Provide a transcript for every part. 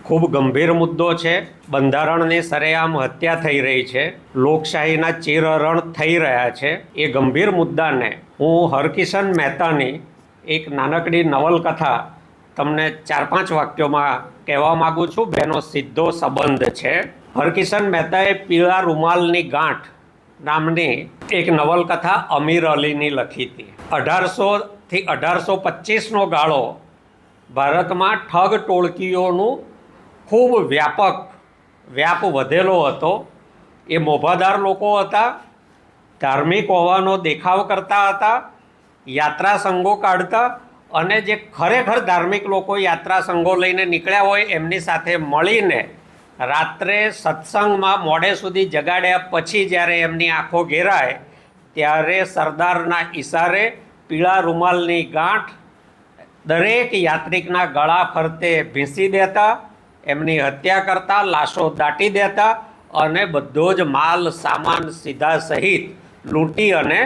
ખૂબ ગંભીર મુદ્દો છે। બંધારણની સરેઆમ હત્યા થઈ રહી છે, લોકશાહીના ચીરહરણ થઈ રહ્યા છે। એ ગંભીર મુદ્દાને હું હરકિશન મહેતાની એક નાનકડી નવલકથા તમને 4-5 વાક્યોમાં કહેવા માગું છું। બેનો સીધો સંબંધ છે। હરકિશન મહેતાએ પીળા રૂમાલની ગાંઠ નામની એક નવલકથા અમીર અલીની લખી હતી। 1800 થી 1825નો ગાળો ભારતમાં ઠગ ટોળકીઓનું ખૂબ વ્યાપ વધેલો હતો। એ મોભાદાર લોકો હતા, ધાર્મિક હોવાનો દેખાવ કરતા હતા, યાત્રા સંઘો કાઢતા અને જે ખરેખર ધાર્મિક લોકો યાત્રા સંઘો લઈને નીકળ્યા હોય એમની સાથે મળીને રાત્રે સત્સંગમાં મોડે સુધી જગાડ્યા પછી જ્યારે એમની આંખો ઘેરાય ત્યારે સરદારના ઈશારે પીળા રૂમાલની ગાંઠ દરેક યાત્રિકના ગળા ફરતે ભીંસી દેતા, એમની હત્યા કરતા, લાશો દાટી દેતા અને બધો જ માલ સામાન સીધા સહિત લૂંટી અને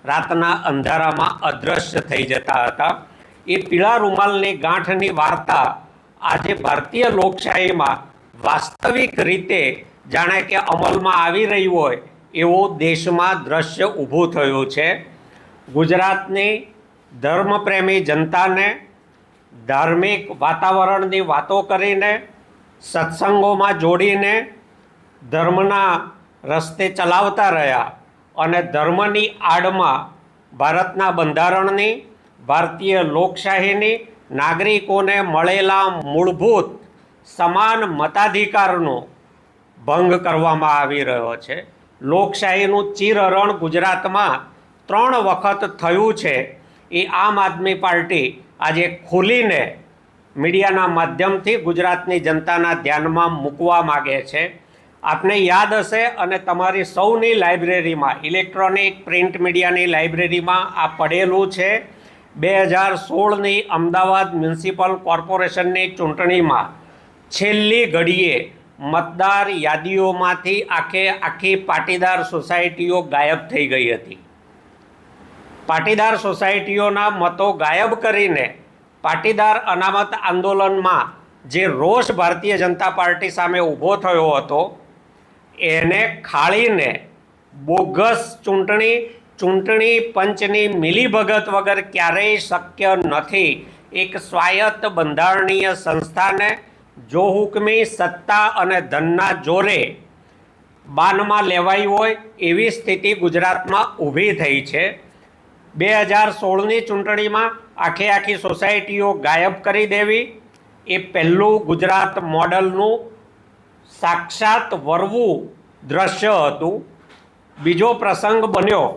રાતના અંધારામાં અદૃશ્ય થઈ જતા હતા। એ પીળા રૂમાલની ગાંઠની વાર્તા આજે ભારતીય લોકશાહીમાં વાસ્તવિક રીતે જાણે કે અમલમાં આવી રહી હોય એવો દેશમાં દ્રશ્ય ઊભું થયું છે। ગુજરાતની ધર્મપ્રેમી જનતાને ધાર્મિક વાતાવરણની વાતો કરીને, સત્સંગોમાં જોડીને ધર્મના રસ્તે ચલાવતા રહ્યા અને ધર્મની આડમાં ભારતના બંધારણની, ભારતીય લોકશાહીની, નાગરિકોને મળેલા મૂળભૂત સમાન મતાધિકારનો ભંગ કરવામાં આવી રહ્યો છે। લોકશાહીનું ચીરહરણ ગુજરાતમાં 3 વખત થયું છે। એ આમ આદમી પાર્ટી આજે ખુલીને મીડિયાના માધ્યમથી ગુજરાતની જનતાના ધ્યાનમાં મૂકવા માગે છે। આપને યાદ હશે અને તમારી સૌની લાઇબ્રેરીમાં, ઇલેક્ટ્રોનિક પ્રિન્ટ મીડિયાની લાઇબ્રેરીમાં આ પડેલું છે। 2016ની અમદાવાદ મ્યુનિસિપલ કોર્પોરેશનની ચૂંટણીમાં છેલ્લી ઘડીએ મતદાર યાદીઓમાંથી આખી પાટીદાર સોસાયટીઓ ગાયબ થઈ ગઈ હતી। પાટીદાર સોસાયટીઓના મતો ગાયબ કરીને પાટીદાર અનામત આંદોલનમાં જે રોષ ભારતીય જનતા પાર્ટી સામે ઊભો થયો હતો એને ખાળીને બોગસ ચૂંટણી પંચની મિલીભગત વગર ક્યારેય શક્ય નથી। એક સ્વાયત્ત બંધારણીય સંસ્થાને જો હુકમી સત્તા અને ધનના જોરે બાનમાં લેવાઈ હોય એવી સ્થિતિ ગુજરાતમાં ઊભી થઈ છે। 2016ની ચૂંટણીમાં આખી સોસાયટીઓ ગાયબ કરી દેવી એ પહેલું ગુજરાત મોડલનું સાક્ષાત વરવું દ્રશ્ય હતું। બીજો પ્રસંગ બન્યો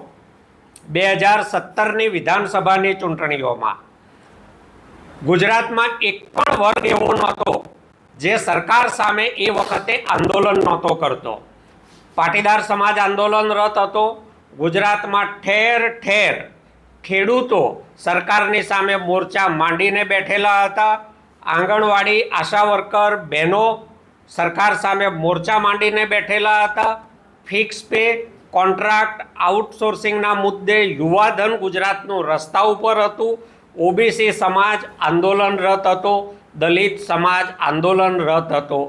2017ની વિધાનસભાની ચૂંટણીઓમાં। ગુજરાતમાં એક પણ વર્ગ એવો નહોતો જે સરકાર સામે એ વખતે આંદોલન નહોતો કરતો। પાટીદાર સમાજ આંદોલનરત હતો। ગુજરાતમાં ઠેર ઠેર ખેડૂતો સરકારની સામે મોરચા માંડીને બેઠેલા હતા। આંગણવાડી આશા વર્કર બહેનો સરકાર સામે મોરચા માંડીને બેઠેલા હતા। ફિક્સ પે, કોન્ટ્રાક્ટ, આઉટસોર્સિંગના મુદ્દે યુવાધન ગુજરાતનું રસ્તા ઉપર હતું। ઓબીસી સમાજ આંદોલનરત હતો, દલિત સમાજ આંદોલનરત હતો।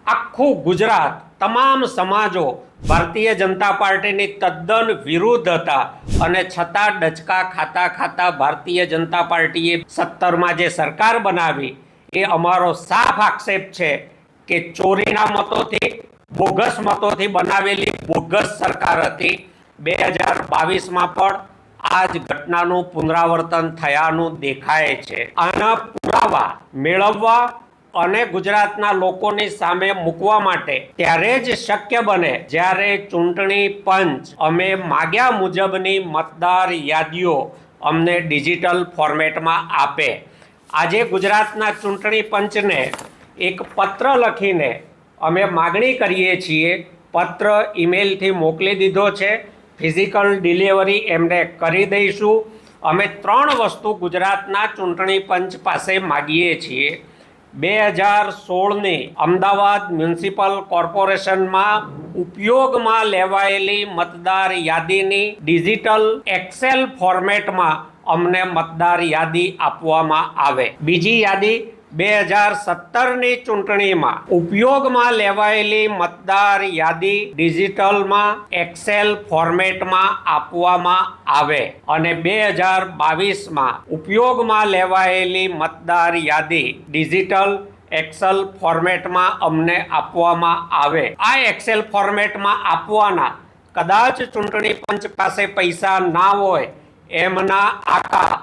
આખું ગુજરાત, તમામ સમાજો ભારતીય જનતા પાર્ટીની તદ્દન વિરુદ્ધ હતા અને છતાં ડચકા ખાતા ભારતીય જનતા પાર્ટીએ 17માં જે સરકાર બનાવી એ અમારો સાફ આક્ષેપ છે કે ચોરીના મતોથી, બોગસ મતોથી બનાવેલી બોગસ સરકાર હતી। 2022માં પણ આ જ ઘટનાનું પુનરાવર્તન થયાનું દેખાય છે। આના પુરાવા મેળવવા અને ગુજરાતના લોકોની સામે મૂકવા માટે ત્યારે જ શક્ય બને જ્યારે ચૂંટણી પંચ અમે માગ્યા મુજબની મતદાર યાદીઓ અમને ડિજિટલ ફોર્મેટમાં આપે। આજે ગુજરાતના ચૂંટણી પંચને એક પત્ર લખીને અમે માગણી કરીએ છીએ। પત્ર ઈમેલથી મોકલી દીધો છે, ફિઝિકલ ડિલિવરી એમને કરી દઈશું। અમે 3 વસ્તુ ગુજરાતના ચૂંટણી પંચ પાસે માગીએ છીએ। 2016ની અમદાવાદ મ્યુનિસિપલ કોર્પોરેશનમાં ઉપયોગમાં લેવાયેલી મતદાર યાદીની ડિજિટલ એક્સેલ ફોર્મેટમાં અમને મતદાર યાદી આપવામાં આવે। બીજી યાદી 2017ની ચૂંટણીમાં ઉપયોગમાં લેવાયેલી મતદાર યાદી ડિજિટલમાં એક્સેલ ફોર્મેટમાં આપવામાં આવે અને 2022માં ઉપયોગમાં લેવાયેલી મતદાર યાદી ડિજિટલ એક્સેલ ફોર્મેટમાં અમને આપવામાં આવે. આ એક્સેલ ફોર્મેટમાં આપવાના કદાચ ચૂંટણી પંચ પાસે પૈસા ના હોય, એમના આકા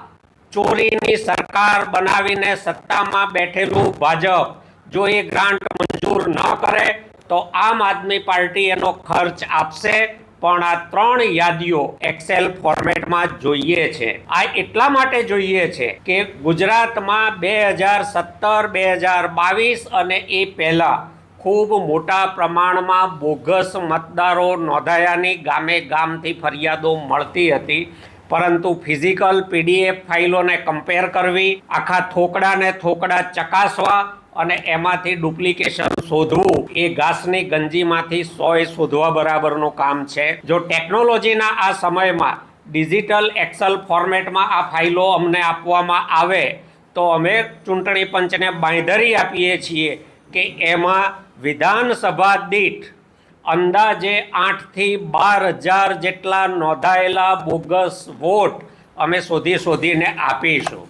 ચોરીની સરકાર બનાવીને સત્તામાં બેઠેલું ભાજપ જો એ ગ્રાન્ટ મંજૂર ન કરે તો આમ આદમી પાર્ટી એનો ખર્ચ આપશે, પણ આ 3 યાદીઓ એક્સેલ ફોર્મેટમાં જોઈએ છે. આ એટલા માટે જોઈએ છે કે ગુજરાતમાં 2017, 2022 અને એ પહેલાં ખૂબ મોટા પ્રમાણમાં બોગસ મતદારો નોંધાયાની ગામે ગામથી ફરિયાદો મળતી હતી, પરંતુ ફિઝિકલ PDF ફાઇલોને કમ્પેર કરવી, આખા થોકડા ચકાસવા અને એમાંથી ડુપ્લિકેશન શોધવું એ ઘાસની ગંજીમાંથી સોય શોધવા બરાબરનું કામ છે. જો ટેકનોલોજીના આ સમયમાં ડિજિટલ એક્સેલ ફોર્મેટમાં આ ફાઇલો અમને આપવામાં આવે તો અમે ચૂંટણી પંચને બાંયધરી આપીએ છીએ કે એમાં વિધાનસભા દીઠ અંદાજે 8,000 થી 12,000 જેટલા નોંધાયેલા બોગસ વોટ અમે શોધીને આપીશું.